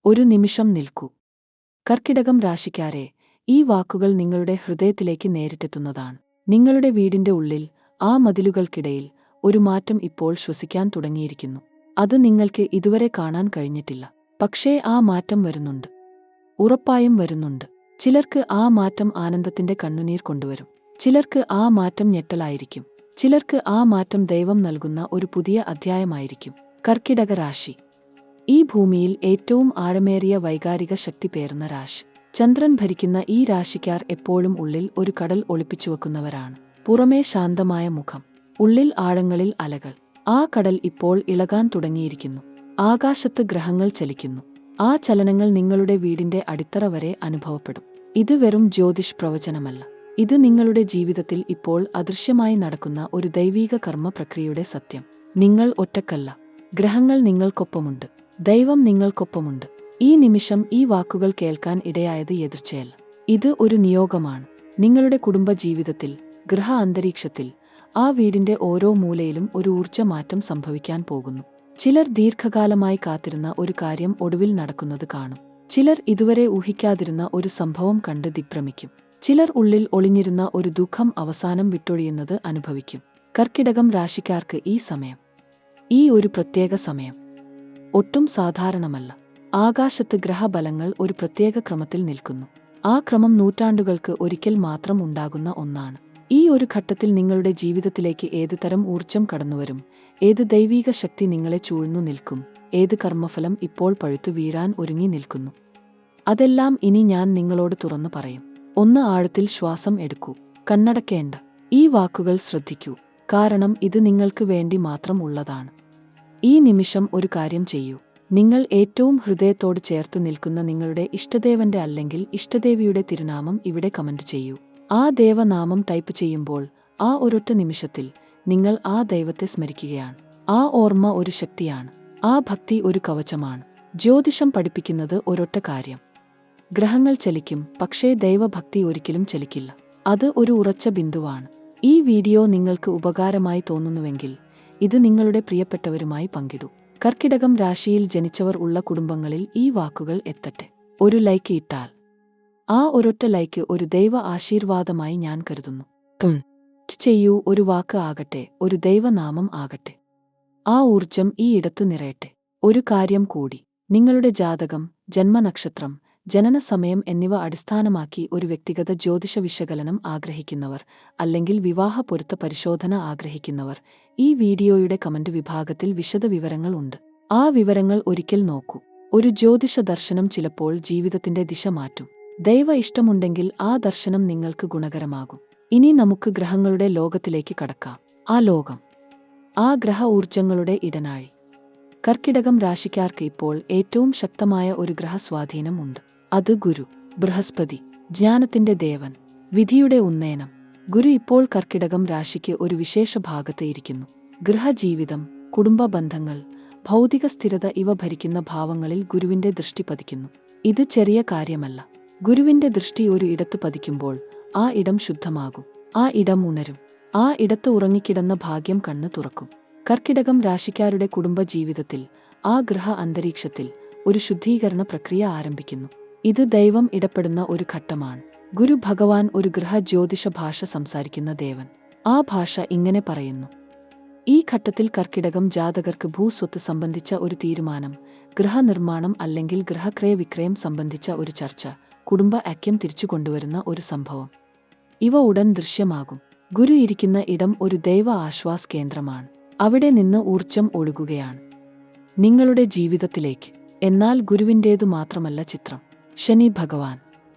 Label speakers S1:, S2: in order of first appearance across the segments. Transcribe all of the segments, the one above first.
S1: ഒരു നിമിഷം നിൽക്കൂ. കർക്കിടകം രാശിക്കാരെ, ഈ വാക്കുകൾ നിങ്ങളുടെ ഹൃദയത്തിലേക്ക് നേരിട്ടെത്തുന്നതാണ്. നിങ്ങളുടെ വീടിന്റെ ഉള്ളിൽ, ആ മതിലുകൾക്കിടയിൽ, ഒരു മാറ്റം ഇപ്പോൾ ശ്വസിക്കാൻ തുടങ്ങിയിരിക്കുന്നു. അത് നിങ്ങൾക്ക് ഇതുവരെ കാണാൻ കഴിഞ്ഞിട്ടില്ല. പക്ഷേ ആ മാറ്റം വരുന്നുണ്ട്. ഉറപ്പായും വരുന്നുണ്ട്. ചിലർക്ക് ആ മാറ്റം ആനന്ദത്തിന്റെ കണ്ണുനീർ കൊണ്ടുവരും. ചിലർക്ക് ആ മാറ്റം ഞെട്ടലായിരിക്കും. ചിലർക്ക് ആ മാറ്റം ദൈവം നൽകുന്ന ഒരു പുതിയ അധ്യായമായിരിക്കും. കർക്കിടക രാശി ഈ ഭൂമിയിൽ ഏറ്റവും ആഴമേറിയ വൈകാരിക ശക്തി പേറുന്ന രാശി. ചന്ദ്രൻ ഭരിക്കുന്ന ഈ രാശിക്കാർ എപ്പോഴും ഉള്ളിൽ ഒരു കടൽ ഒളിപ്പിച്ചുവെക്കുന്നവരാണ്. പുറമേ ശാന്തമായ മുഖം, ഉള്ളിൽ ആഴങ്ങളിൽ അലകൾ. ആ കടൽ ഇപ്പോൾ ഇളകാൻ തുടങ്ങിയിരിക്കുന്നു. ആകാശത്ത് ഗ്രഹങ്ങൾ ചലിക്കുന്നു. ആ ചലനങ്ങൾ നിങ്ങളുടെ വീടിന്റെ അടിത്തറ വരെ അനുഭവപ്പെടും. ഇത് വെറും ജ്യോതിഷ് പ്രവചനമല്ല. ഇത് നിങ്ങളുടെ ജീവിതത്തിൽ ഇപ്പോൾ അദൃശ്യമായി നടക്കുന്ന ഒരു ദൈവീക കർമ്മ പ്രക്രിയയുടെ സത്യം. നിങ്ങൾ ഒറ്റക്കല്ല. ഗ്രഹങ്ങൾ നിങ്ങൾക്കൊപ്പമുണ്ട്. ദൈവം നിങ്ങൾക്കൊപ്പമുണ്ട്. ഈ നിമിഷം ഈ വാക്കുകൾ കേൾക്കാൻ ഇടയായത് യദൃച്ഛയല്ല. ഇത് ഒരു നിയോഗമാണ്. നിങ്ങളുടെ കുടുംബ ജീവിതത്തിൽ, ഗൃഹ അന്തരീക്ഷത്തിൽ, ആ വീടിന്റെ ഓരോ മൂലയിലും ഒരു ഊർജ്ജമാറ്റം സംഭവിക്കാൻ പോകുന്നു. ചിലർ ദീർഘകാലമായി കാത്തിരുന്ന ഒരു കാര്യം ഒടുവിൽ നടക്കുന്നത് കാണും. ചിലർ ഇതുവരെ ഊഹിക്കാതിരുന്ന ഒരു സംഭവം കണ്ട് ദിഗ്ഭ്രമിക്കും. ചിലർ ഉള്ളിൽ ഒളിഞ്ഞിരുന്ന ഒരു ദുഃഖം അവസാനം വിട്ടൊഴിയുന്നത് അനുഭവിക്കും. കർക്കിടകം രാശിക്കാർക്ക് ഈ സമയം, ഈ ഒരു പ്രത്യേക സമയം ഒട്ടും സാധാരണമല്ല. ആകാശത്ത് ഗ്രഹബലങ്ങൾ ഒരു പ്രത്യേക ക്രമത്തിൽ നിൽക്കുന്നു. ആ ക്രമം നൂറ്റാണ്ടുകൾക്ക് ഒരിക്കൽ മാത്രം ഉണ്ടാകുന്ന ഒന്നാണ്. ഈ ഒരു ഘട്ടത്തിൽ നിങ്ങളുടെ ജീവിതത്തിലേക്ക് ഏത് തരം ഊർജ്ജം കടന്നുവരും, ഏത് ദൈവീക ശക്തി നിങ്ങളെ ചൂഴ്ന്നു നിൽക്കും, ഏത് കർമ്മഫലം ഇപ്പോൾ പഴുത്തു വീഴാൻ ഒരുങ്ങി നിൽക്കുന്നു, അതെല്ലാം ഇനി ഞാൻ നിങ്ങളോട് തുറന്നു പറയും. ഒന്ന്, ആഴത്തിൽ ശ്വാസം എടുക്കൂ. കണ്ണടക്കേണ്ട. ഈ വാക്കുകൾ ശ്രദ്ധിക്കൂ. കാരണം ഇത് നിങ്ങൾക്ക് വേണ്ടി മാത്രം ഉള്ളതാണ്. ഈ നിമിഷം ഒരു കാര്യം ചെയ്യൂ. നിങ്ങൾ ഏറ്റവും ഹൃദയത്തോട് ചേർത്ത് നിൽക്കുന്ന നിങ്ങളുടെ ഇഷ്ടദേവന്റെ അല്ലെങ്കിൽ ഇഷ്ടദേവിയുടെ തിരുനാമം ഇവിടെ കമന്റ് ചെയ്യൂ. ആ ദേവനാമം ടൈപ്പ് ചെയ്യുമ്പോൾ ആ ഒരൊറ്റ നിമിഷത്തിൽ നിങ്ങൾ ആ ദൈവത്തെ സ്മരിക്കുകയാണ്. ആ ഓർമ്മ ഒരു ശക്തിയാണ്. ആ ഭക്തി ഒരു കവചമാണ്. ജ്യോതിഷം പഠിപ്പിക്കുന്നത് ഒരൊറ്റ കാര്യം: ഗ്രഹങ്ങൾ ചലിക്കും, പക്ഷേ ദൈവഭക്തി ഒരിക്കലും ചലിക്കില്ല. അത് ഒരു ഉറച്ച ബിന്ദുവാണ്. ഈ വീഡിയോ നിങ്ങൾക്ക് ഉപകാരമായി തോന്നുന്നുവെങ്കിൽ ഇത് നിങ്ങളുടെ പ്രിയപ്പെട്ടവരുമായി പങ്കിടൂ. കർക്കിടകം രാശിയിൽ ജനിച്ചവർ ഉള്ള കുടുംബങ്ങളിൽ ഈ വാക്കുകൾ എത്തട്ടെ. ഒരു ലൈക്ക് ഇട്ടാൽ, ആ ഒരൊറ്റ ലൈക്ക് ഒരു ദൈവ ആശീർവാദമായി ഞാൻ കരുതുന്നു. ചെയ്യൂ. ഒരു വാക്ക് ആകട്ടെ, ഒരു ദൈവനാമം ആകട്ടെ. ആ ഊർജം ഈ ഇടത്തു നിറയട്ടെ. ഒരു കാര്യം കൂടി: നിങ്ങളുടെ ജാതകം, ജന്മനക്ഷത്രം, ജനനസമയം എന്നിവ അടിസ്ഥാനമാക്കി ഒരു വ്യക്തിഗത ജ്യോതിഷ വിശകലനം ആഗ്രഹിക്കുന്നവർ, അല്ലെങ്കിൽ വിവാഹ പൊരുത്ത പരിശോധന ആഗ്രഹിക്കുന്നവർ, ഈ വീഡിയോയുടെ കമന്റ് വിഭാഗത്തിൽ വിശദ വിവരങ്ങൾ ഉണ്ട്. ആ വിവരങ്ങൾ ഒരിക്കൽ നോക്കൂ. ഒരു ജ്യോതിഷ ദർശനം ചിലപ്പോൾ ജീവിതത്തിന്റെ ദിശ മാറ്റും. ദൈവ ഇഷ്ടമുണ്ടെങ്കിൽ ആ ദർശനം നിങ്ങൾക്ക് ഗുണകരമാകും. ഇനി നമുക്ക് ഗ്രഹങ്ങളുടെ ലോകത്തിലേക്ക് കടക്കാം. ആ ലോകം, ആ ഗ്രഹ ഊർജങ്ങളുടെ ഇടനാഴി. കർക്കിടകം രാശിക്കാർക്ക് ഇപ്പോൾ ഏറ്റവും ശക്തമായ ഒരു ഗ്രഹസ്വാധീനം ഉണ്ട്. അത് ഗുരു, ബൃഹസ്പതി, ജ്ഞാനത്തിന്റെ ദേവൻ, വിധിയുടെ ഉന്നയനം. ഗുരു ഇപ്പോൾ കർക്കിടകം രാശിക്ക് ഒരു വിശേഷ ഭാഗത്ത് ഇരിക്കുന്നു. ഗൃഹജീവിതം, കുടുംബ ബന്ധങ്ങൾ, ഭൗതിക സ്ഥിരത ഇവ ഭരിക്കുന്ന ഭാവങ്ങളിൽ ഗുരുവിന്റെ ദൃഷ്ടി പതിക്കുന്നു. ഇത് ചെറിയ കാര്യമല്ല. ഗുരുവിന്റെ ദൃഷ്ടി ഒരു ഇടത്ത് പതിക്കുമ്പോൾ ആ ഇടം ശുദ്ധമാകും. ആ ഇടം ഉണരും. ആ ഇടത്ത് ഉറങ്ങിക്കിടന്ന ഭാഗ്യം കണ്ണ് തുറക്കും. കർക്കിടകം രാശിക്കാരുടെ കുടുംബജീവിതത്തിൽ, ആ ഗൃഹ അന്തരീക്ഷത്തിൽ ഒരു ശുദ്ധീകരണ പ്രക്രിയ ആരംഭിക്കുന്നു. ഇത് ദൈവം ഇടപെടുന്ന ഒരു ഘട്ടമാണ്. ഗുരു ഭഗവാൻ ഒരു ഗൃഹ ജ്യോതിഷ ഭാഷ സംസാരിക്കുന്ന ദേവൻ. ആ ഭാഷ ഇങ്ങനെ പറയുന്നു: ഈ ഘട്ടത്തിൽ കർക്കിടകം ജാതകർക്ക് ഭൂസ്വത്ത് സംബന്ധിച്ച ഒരു തീരുമാനം, ഗൃഹനിർമ്മാണം അല്ലെങ്കിൽ ഗൃഹക്രയവിക്രയം സംബന്ധിച്ച ഒരു ചർച്ച, കുടുംബ ഐക്യം തിരിച്ചുകൊണ്ടുവരുന്ന ഒരു സംഭവം, ഇവ ഉടൻ ദൃശ്യമാകും. ഗുരു ഇരിക്കുന്ന ഇടം ഒരു ദൈവ ആശ്വാസ കേന്ദ്രമാണ്. അവിടെ നിന്ന് ഊർജം ഒഴുകുകയാണ് നിങ്ങളുടെ ജീവിതത്തിലേക്ക്. എന്നാൽ ഗുരുവിൻ്റേതു മാത്രമല്ല ചിത്രം. ശനി ഭഗവാൻ,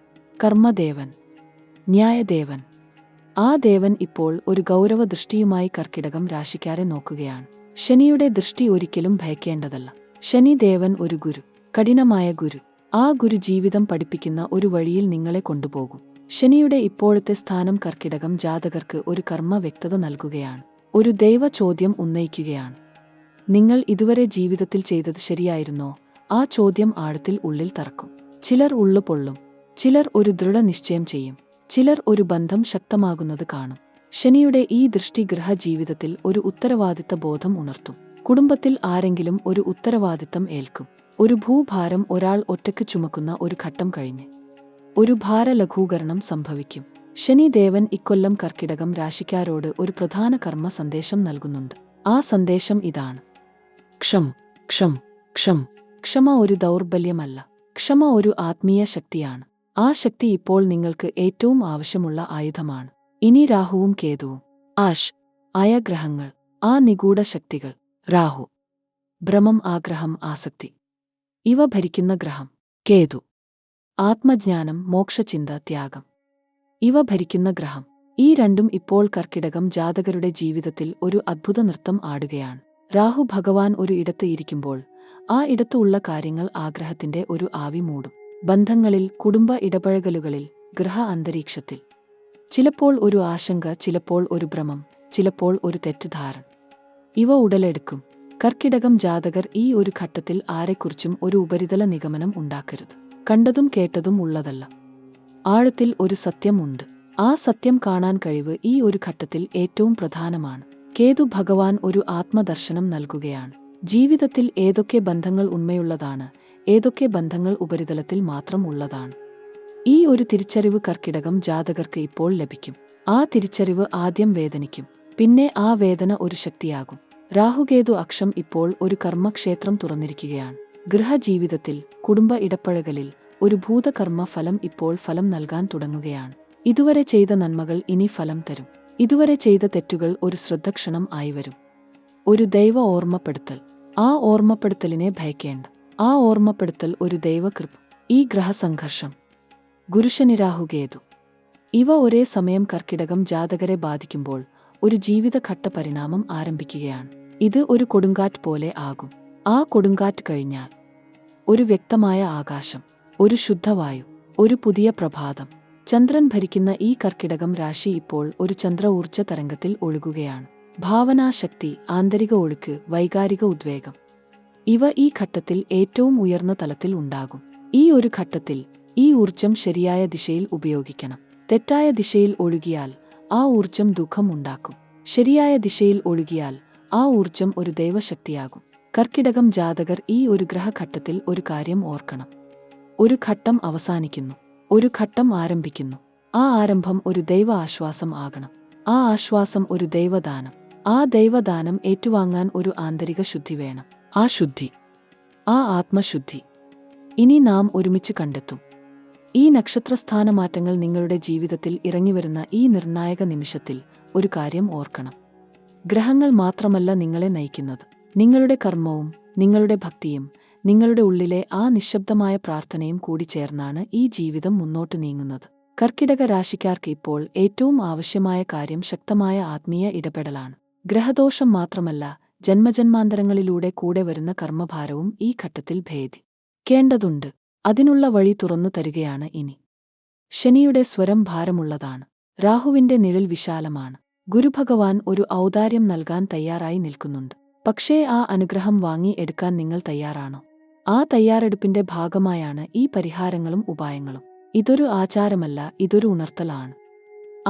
S1: കർമ്മദേവൻ, ന്യായദേവൻ. ആ ദേവൻ ഇപ്പോൾ ഒരു ഗൗരവ ദൃഷ്ടിയുമായി കർക്കിടകം രാശിക്കാരെ നോക്കുകയാണ്. ശനിയുടെ ദൃഷ്ടി ഒരിക്കലും ഭയക്കേണ്ടതല്ല. ശനി ദേവൻ ഒരു ഗുരു, കഠിനമായ ഗുരു. ആ ഗുരു ജീവിതം പഠിപ്പിക്കുന്ന ഒരു വഴിയിൽ നിങ്ങളെ കൊണ്ടുപോകും. ശനിയുടെ ഇപ്പോഴത്തെ സ്ഥാനം കർക്കിടകം ജാതകർക്ക് ഒരു കർമ്മ വ്യക്തത നൽകുകയാണ്. ഒരു ദൈവ ചോദ്യം ഉന്നയിക്കുകയാണ്: നിങ്ങൾ ഇതുവരെ ജീവിതത്തിൽ ചെയ്തത് ശരിയായിരുന്നോ? ആ ചോദ്യം ആഴത്തിൽ ഉള്ളിൽ തറക്കും. ചിലർ ഉള്ളു പൊള്ളും. ചിലർ ഒരു ദൃഢനിശ്ചയം ചെയ്യും. ചിലർ ഒരു ബന്ധം ശക്തമാകുന്നത് കാണും. ശനിയുടെ ഈ ദൃഷ്ടി ഗൃഹജീവിതത്തിൽ ഒരു ഉത്തരവാദിത്ത ബോധം ഉണർത്തും. കുടുംബത്തിൽ ആരെങ്കിലും ഒരു ഉത്തരവാദിത്തം ഏൽക്കും. ഒരു ഭൂഭാരം ഒരാൾ ഒറ്റയ്ക്ക് ചുമക്കുന്ന ഒരു ഘട്ടം കഴിഞ്ഞ് ഒരു ഭാരലഘൂകരണം സംഭവിക്കും. ശനിദേവൻ ഇക്കൊല്ലം കർക്കിടകം രാശിക്കാരോട് ഒരു പ്രധാന കർമ്മ സന്ദേശം നൽകുന്നുണ്ട്. ആ സന്ദേശം ഇതാണ്: ക്ഷമ, ക്ഷമ, ക്ഷമ. ക്ഷമ ഒരു ദൗർബല്യമല്ല. ക്ഷമ ഒരു ആത്മീയ ശക്തിയാണ്. ആ ശക്തി ഇപ്പോൾ നിങ്ങൾക്ക് ഏറ്റവും ആവശ്യമുള്ള ആയുധമാണ്. ഇനി രാഹുവും കേതുവും ആയ ഗ്രഹങ്ങൾ, ആ നിഗൂഢ ശക്തികൾ. രാഹു, ഭ്രമം, ആഗ്രഹം, ആസക്തി. ഇവ ഭരിക്കുന്ന ഗ്രഹം. കേതു, ആത്മജ്ഞാനം, മോക്ഷചിന്ത, ത്യാഗം. ഇവ ഭരിക്കുന്ന ഗ്രഹം. ഈ രണ്ടും ഇപ്പോൾ കർക്കിടകം ജാതകരുടെ ജീവിതത്തിൽ ഒരു അദ്ഭുത നൃത്തം ആടുകയാണ്. രാഹു ഭഗവാൻ ഒരു ഇടത്ത് ഇരിക്കുമ്പോൾ ആ ഇടത്ത് ഉള്ള കാര്യങ്ങൾ ആഗ്രഹത്തിന്റെ ഒരു ആവി മൂടും. ബന്ധങ്ങളിൽ, കുടുംബ ഇടപഴകലുകളിൽ, ഗൃഹ അന്തരീക്ഷത്തിൽ. ചിലപ്പോൾ ഒരു ആശങ്ക, ചിലപ്പോൾ ഒരു ഭ്രമം, ചിലപ്പോൾ ഒരു തെറ്റിദ്ധാരണ. ഇവ ഉടലെടുക്കും. കർക്കിടകം ജാതകർ ഈ ഒരു ഘട്ടത്തിൽ ആരെക്കുറിച്ചും ഒരു ഉപരിതല നിഗമനം ഉണ്ടാക്കരുത്. കണ്ടതും കേട്ടതും ഉള്ളതല്ല. ആഴത്തിൽ ഒരു സത്യം ഉണ്ട്. ആ സത്യം കാണാൻ കഴിവ് ഈ ഒരു ഘട്ടത്തിൽ ഏറ്റവും പ്രധാനമാണ്. കേതു ഭഗവാൻ ഒരു ആത്മദർശനം നൽകുകയാണ്. ജീവിതത്തിൽ ഏതൊക്കെ ബന്ധങ്ങൾ ഉണ്മയുള്ളതാണ്, ഏതൊക്കെ ബന്ധങ്ങൾ ഉപരിതലത്തിൽ മാത്രം ഉള്ളതാണ്. ഈ ഒരു തിരിച്ചറിവ് കർക്കിടകം ജാതകർക്ക് ഇപ്പോൾ ലഭിക്കും. ആ തിരിച്ചറിവ് ആദ്യം വേദനിക്കും, പിന്നെ ആ വേദന ഒരു ശക്തിയാകും. രാഹുകേതു അക്ഷം ഇപ്പോൾ ഒരു കർമ്മക്ഷേത്രം തുറന്നിരിക്കുകയാണ്. ഗൃഹജീവിതത്തിൽ, കുടുംബ ഇടപഴകലിൽ ഒരു ഭൂതകർമ്മ ഫലം ഇപ്പോൾ ഫലം നൽകാൻ തുടങ്ങുകയാണ്. ഇതുവരെ ചെയ്ത നന്മകൾ ഇനി ഫലം തരും. ഇതുവരെ ചെയ്ത തെറ്റുകൾ ഒരു ശ്രദ്ധക്ഷണം ആയി വരും. ഒരു ദൈവ ഓർമ്മപ്പെടുത്തൽ. ആ ഓർമ്മപ്പെടുത്തലിനെ ഭയക്കേണ്ട. ആ ഓർമ്മപ്പെടുത്തൽ ഒരു ദൈവകൃപ. ഈ ഗ്രഹസംഘർഷം, ഗുരുശനി, രാഹുകേതു, ഇവ ഒരേ സമയം കർക്കിടകം ജാതകരെ ബാധിക്കുമ്പോൾ ഒരു ജീവിതഘട്ട പരിണാമം ആരംഭിക്കുകയാണ്. ഇത് ഒരു കൊടുങ്കാറ്റ് പോലെ ആകും. ആ കൊടുങ്കാറ്റ് കഴിഞ്ഞാൽ ഒരു വ്യക്തമായ ആകാശം, ഒരു ശുദ്ധവായു, ഒരു പുതിയ പ്രഭാതം. ചന്ദ്രൻ ഭരിക്കുന്ന ഈ കർക്കിടകം രാശി ഇപ്പോൾ ഒരു ചന്ദ്ര ഊർജ്ജ തരംഗത്തിൽ ഒഴുകുകയാണ്. ഭാവനാശക്തി, ആന്തരിക ഒഴുക്ക്, വൈകാരിക ഉദ്വേഗം, ഇവ ഈ ഘട്ടത്തിൽ ഏറ്റവും ഉയർന്ന തലത്തിൽ ഉണ്ടാകും. ഈ ഒരു ഘട്ടത്തിൽ ഈ ഊർജ്ജം ശരിയായ ദിശയിൽ ഉപയോഗിക്കണം. തെറ്റായ ദിശയിൽ ഒഴുകിയാൽ ആ ഊർജ്ജം ദുഃഖം ഉണ്ടാക്കും. ശരിയായ ദിശയിൽ ഒഴുകിയാൽ ആ ഊർജ്ജം ഒരു ദൈവശക്തിയാകും. കർക്കിടകം ജാതകർ ഈ ഒരു ഗ്രഹഘട്ടത്തിൽ ഒരു കാര്യം ഓർക്കണം: ഒരു ഘട്ടം അവസാനിക്കുന്നു, ഒരു ഘട്ടം ആരംഭിക്കുന്നു. ആ ആരംഭം ഒരു ദൈവ ആശ്വാസം ആകണം. ആ ആശ്വാസം ഒരു ദൈവദാനം. ആ ദൈവദാനം ഏറ്റുവാങ്ങാൻ ഒരു ആന്തരിക ശുദ്ധി വേണം. ആ ശുദ്ധി, ആ ആത്മശുദ്ധി ഇനി നാം ഒരുമിച്ച് കണ്ടെത്തും. ഈ നക്ഷത്രസ്ഥാനമാറ്റങ്ങൾ നിങ്ങളുടെ ജീവിതത്തിൽ ഇറങ്ങിവരുന്ന ഈ നിർണായക നിമിഷത്തിൽ ഒരു കാര്യം ഓർക്കണം: ഗ്രഹങ്ങൾ മാത്രമല്ല നിങ്ങളെ നയിക്കുന്നത്. നിങ്ങളുടെ കർമ്മവും, നിങ്ങളുടെ ഭക്തിയും, നിങ്ങളുടെ ഉള്ളിലെ ആ നിശബ്ദമായ പ്രാർത്ഥനയും കൂടി ചേർന്നാണ് ഈ ജീവിതം മുന്നോട്ട് നീങ്ങുന്നത്. കർക്കിടക രാശിക്കാർക്ക് ഇപ്പോൾ ഏറ്റവും ആവശ്യമായ കാര്യം ശക്തമായ ആത്മീയ ഇടപെടലാണ്. ഗ്രഹദോഷം മാത്രമല്ല, ജന്മജന്മാന്തരങ്ങളിലൂടെ കൂടെ വരുന്ന കർമ്മഭാരവും ഈ ഘട്ടത്തിൽ ഭേദിക്കേണ്ടതുണ്ട്. അതിനുള്ള വഴി തുറന്നു തരികയാണ് ഇനി. ശനിയുടെ സ്വരം ഭാരമുള്ളതാണ്. രാഹുവിന്റെ നിഴൽ വിശാലമാണ്. ഗുരുഭഗവാൻ ഒരു ഔദാര്യം നൽകാൻ തയ്യാറായി നിൽക്കുന്നുണ്ട്. പക്ഷേ ആ അനുഗ്രഹം വാങ്ങി എടുക്കാൻ നിങ്ങൾ തയ്യാറാണോ? ആ തയ്യാറെടുപ്പിന്റെ ഭാഗമായാണ് ഈ പരിഹാരങ്ങളും ഉപായങ്ങളും. ഇതൊരു ആചാരമല്ല, ഇതൊരു ഉണർത്തലാണ്.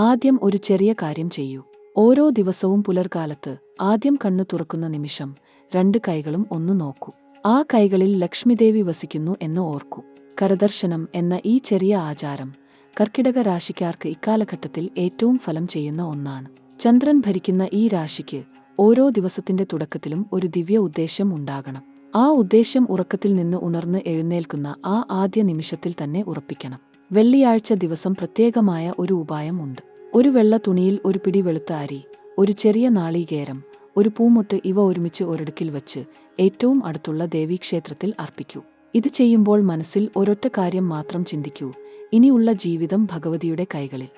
S1: ആദ്യം ഒരു ചെറിയ കാര്യം ചെയ്യൂ. ഓരോ ദിവസവും പുലർകാലത്ത് ആദ്യം കണ്ണു തുറക്കുന്ന നിമിഷം 2 കൈകളും ഒന്ന് നോക്കൂ. ആ കൈകളിൽ ലക്ഷ്മിദേവി വസിക്കുന്നു എന്ന് ഓർക്കൂ. കരദർശനം എന്ന ഈ ചെറിയ ആചാരം കർക്കിടക രാശിക്കാർക്ക് ഇക്കാലഘട്ടത്തിൽ ഏറ്റവും ഫലം ചെയ്യുന്ന ഒന്നാണ്. ചന്ദ്രൻ ഭരിക്കുന്ന ഈ രാശിക്ക് ഓരോ ദിവസത്തിന്റെ തുടക്കത്തിലും ഒരു ദിവ്യ ഉദ്ദേശ്യം ഉണ്ടാകണം. ആ ഉദ്ദേശ്യം ഉറക്കത്തിൽ നിന്ന് ഉണർന്ന് എഴുന്നേൽക്കുന്ന ആ ആദ്യ നിമിഷത്തിൽ തന്നെ ഉറപ്പിക്കണം. വെള്ളിയാഴ്ച ദിവസം പ്രത്യേകമായ ഒരു ഉപായം ഉണ്ട്. ഒരു വെള്ള തുണിയിൽ ഒരു പിടി വെളുത്ത അരി, ഒരു ചെറിയ നാളികേരം, ഒരു പൂമൊട്ട് ഇവ ഒരുമിച്ച് ഒരിടക്കിൽ വച്ച് ഏറ്റവും അടുത്തുള്ള ദേവീക്ഷേത്രത്തിൽ അർപ്പിക്കൂ. ഇത് ചെയ്യുമ്പോൾ മനസ്സിൽ ഒരൊറ്റ കാര്യം മാത്രം ചിന്തിക്കൂ: ഇനിയുള്ള ജീവിതം ഭഗവതിയുടെ കൈകളിൽ.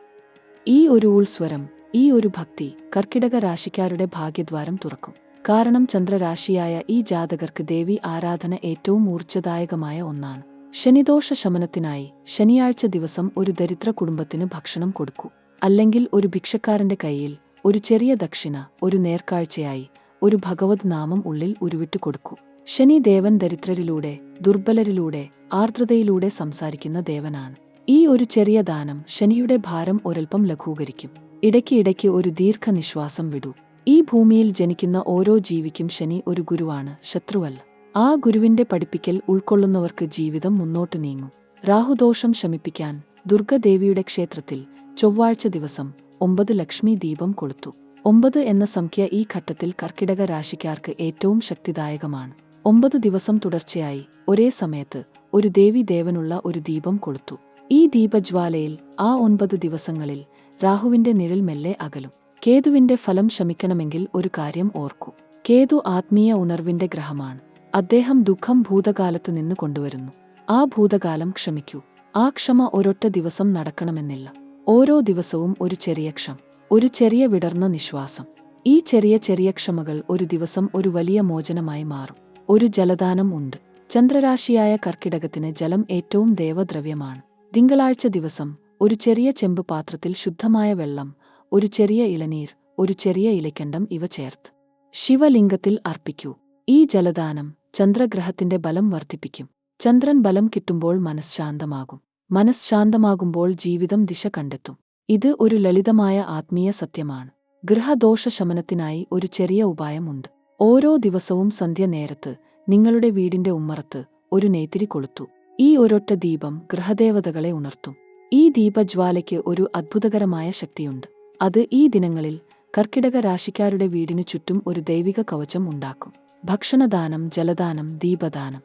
S1: ഈ ഒരു ഉൾസ്വരം, ഈ ഒരു ഭക്തി കർക്കിടക രാശിക്കാരുടെ ഭാഗ്യദ്വാരം തുറക്കും. കാരണം ചന്ദ്രരാശിയായ ഈ ജാതകർക്ക് ദേവി ആരാധന ഏറ്റവും ഊർജ്ജദായകമായ ഒന്നാണ്. ശനിദോഷ ശമനത്തിനായി ശനിയാഴ്ച ദിവസം ഒരു ദരിദ്ര കുടുംബത്തിന് ഭക്ഷണം കൊടുക്കൂ. അല്ലെങ്കിൽ ഒരു ഭിക്ഷക്കാരന്റെ കയ്യിൽ ഒരു ചെറിയ ദക്ഷിണ, ഒരു നേർക്കാഴ്ചയായി ഒരു ഭഗവത് നാമം ഉള്ളിൽ ഉരുവിട്ടു കൊടുക്കൂ. ശനി ദേവൻ ദരിദ്രരിലൂടെ, ദുർബലരിലൂടെ, ആർദ്രതയിലൂടെ സംസാരിക്കുന്ന ദേവനാണ്. ഈ ഒരു ചെറിയ ദാനം ശനിയുടെ ഭാരം ഒരൽപ്പം ലഘൂകരിക്കും. ഇടയ്ക്ക് ഒരു ദീർഘനിശ്വാസം വിടൂ. ഈ ഭൂമിയിൽ ജനിക്കുന്ന ഓരോ ജീവിക്കും ശനി ഒരു ഗുരുവാണ്, ശത്രുവല്ല. ആ ഗുരുവിന്റെ പഠിപ്പിക്കൽ ഉൾക്കൊള്ളുന്നവർക്ക് ജീവിതം മുന്നോട്ട് നീങ്ങും. രാഹുദോഷം ശമിപ്പിക്കാൻ ദുർഗദേവിയുടെ ക്ഷേത്രത്തിൽ ചൊവ്വാഴ്ച ദിവസം 9 ലക്ഷ്മി ദീപം കൊളുത്തു. 9 എന്ന സംഖ്യ ഈ ഘട്ടത്തിൽ കർക്കിടക രാശിക്കാർക്ക് ഏറ്റവും ശക്തിദായകമാണ്. 9 ദിവസം തുടർച്ചയായി ഒരേ സമയത്ത് ഒരു ദേവനുള്ള ഒരു ദീപം കൊളുത്തു. ഈ ദീപജ്വാലയിൽ ആ 9 ദിവസങ്ങളിൽ രാഹുവിന്റെ നിഴൽ മെല്ലെ അകലും. കേതുവിന്റെ ഫലം ശമിക്കണമെങ്കിൽ ഒരു കാര്യം ഓർക്കൂ. കേതു ആത്മീയ ഉണർവിന്റെ ഗ്രഹമാണ്. അദ്ദേഹം ദുഃഖം ഭൂതകാലത്ത് നിന്ന് കൊണ്ടുവരുന്നു. ആ ഭൂതകാലം ക്ഷമിക്കൂ. ആ ക്ഷമ ഒരൊറ്റ ദിവസം നടക്കണമെന്നില്ല. ഓരോ ദിവസവും ഒരു ചെറിയ വിടർന്ന നിശ്വാസം. ഈ ചെറിയ ക്ഷമകൾ ഒരു ദിവസം ഒരു വലിയ മോചനമായി മാറും. ഒരു ജലദാനം ഉണ്ട്. ചന്ദ്രരാശിയായ കർക്കിടകത്തിന് ജലം ഏറ്റവും ദേവദ്രവ്യമാണ്. തിങ്കളാഴ്ച ദിവസം ഒരു ചെറിയ ചെമ്പ് പാത്രത്തിൽ ശുദ്ധമായ വെള്ളം, ഒരു ചെറിയ ഇളനീർ, ഒരു ചെറിയ ഇലക്കണ്ടം ഇവ ചേർത്ത് ശിവലിംഗത്തിൽ അർപ്പിക്കൂ. ഈ ജലദാനം ചന്ദ്രഗ്രഹത്തിന്റെ ബലം വർദ്ധിപ്പിക്കും. ചന്ദ്രൻ ബലം കിട്ടുമ്പോൾ മനസ്സ് ശാന്തമാകുമ്പോൾ ജീവിതം ദിശ കണ്ടെത്തും. ഇത് ഒരു ലളിതമായ ആത്മീയ സത്യമാണ്. ഗൃഹദോഷ ശമനത്തിനായി ഒരു ചെറിയ ഉപായമുണ്ട്. ഓരോ ദിവസവും സന്ധ്യ നേരത്ത് നിങ്ങളുടെ വീടിന്റെ ഉമ്മറത്ത് ഒരു നെയ്ത്തിരി കൊളുത്തു. ഈ ഒരൊറ്റ ദീപം ഗൃഹദേവതകളെ ഉണർത്തും. ഈ ദീപജ്വാലയ്ക്ക് ഒരു അത്ഭുതകരമായ ശക്തിയുണ്ട്. അത് ഈ ദിനങ്ങളിൽ കർക്കിടക രാശിക്കാരുടെ വീടിനു ചുറ്റും ഒരു ദൈവിക കവചം ഉണ്ടാക്കും. ഭക്ഷണദാനം, ജലദാനം, ദീപദാനം,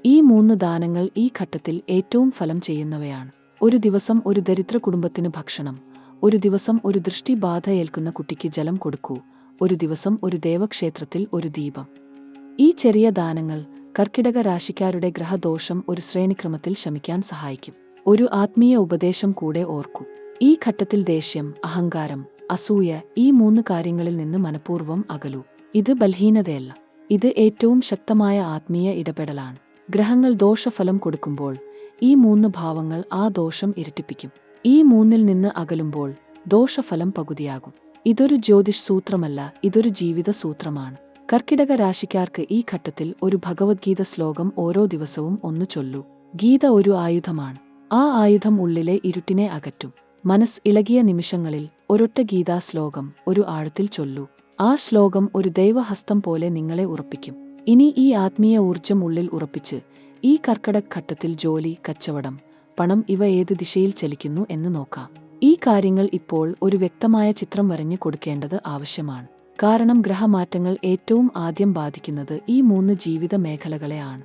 S1: ഈ 3 ദാനങ്ങൾ ഈ ഘട്ടത്തിൽ ഏറ്റവും ഫലം ചെയ്യുന്നവയാണ്. ഒരു ദിവസം ഒരു ദരിദ്ര കുടുംബത്തിന് ഭക്ഷണം, ഒരു ദിവസം ഒരു ദൃഷ്ടിബാധ ഏൽക്കുന്ന കുട്ടിക്ക് ജലം കൊടുക്കൂ, ഒരു ദിവസം ഒരു ദേവക്ഷേത്രത്തിൽ ഒരു ദീപം. ഈ ചെറിയ ദാനങ്ങൾ കർക്കിടക രാശിക്കാരുടെ ഗ്രഹദോഷം ഒരു ശ്രേണിക്രമത്തിൽ ശമിക്കാൻ സഹായിക്കും. ഒരു ആത്മീയ ഉപദേശം കൂടെ ഓർക്കൂ. ഈ ഘട്ടത്തിൽ ദേഷ്യം, അഹങ്കാരം, അസൂയ, ഈ 3 കാര്യങ്ങളിൽ നിന്ന് മനഃപൂർവ്വം അകലൂ. ഇത് ബലഹീനതയല്ല, ഇത് ഏറ്റവും ശക്തമായ ആത്മീയ ഇടപെടലാണ്. ഗ്രഹങ്ങൾ ദോഷഫലം കൊടുക്കുമ്പോൾ ഈ 3 ഭാവങ്ങൾ ആ ദോഷം ഇരട്ടിപ്പിക്കും. ഈ 3-ൽ നിന്ന് അകലുമ്പോൾ ദോഷഫലം പകുതിയാകും. ഇതൊരു ജ്യോതിഷ് സൂത്രമല്ല, ഇതൊരു ജീവിത സൂത്രമാണ്. കർക്കിടക രാശിക്കാർക്ക് ഈ ഘട്ടത്തിൽ ഒരു ഭഗവത്ഗീത ശ്ലോകം ഓരോ ദിവസവും ഒന്ന് ചൊല്ലൂ. ഗീത ഒരു ആയുധമാണ്. ആ ആയുധം ഉള്ളിലെ ഇരുട്ടിനെ അകറ്റും. മനസ്സ് ഇളകിയ നിമിഷങ്ങളിൽ ഒരൊറ്റ ഗീതാ ശ്ലോകം ഒരു ആഴത്തിൽ ചൊല്ലൂ. ആ ശ്ലോകം ഒരു ദൈവഹസ്തം പോലെ നിങ്ങളെ ഉറപ്പിക്കും. ഇനി ഈ ആത്മീയ ഊർജം ഉള്ളിൽ ഉറപ്പിച്ച് ഈ കർക്കിടക ഘട്ടത്തിൽ ജോലി, കച്ചവടം, പണം ഇവ ഏത് ദിശയിൽ ചലിക്കുന്നു എന്ന് നോക്കാം. ഈ കാര്യങ്ങൾ ഇപ്പോൾ ഒരു വ്യക്തമായ ചിത്രം വരഞ്ഞു കൊടുക്കേണ്ടത് ആവശ്യമാണ്. കാരണം ഗ്രഹമാറ്റങ്ങൾ ഏറ്റവും ആദ്യം ബാധിക്കുന്നത് ഈ 3 ജീവിത മേഖലകളെയാണ്.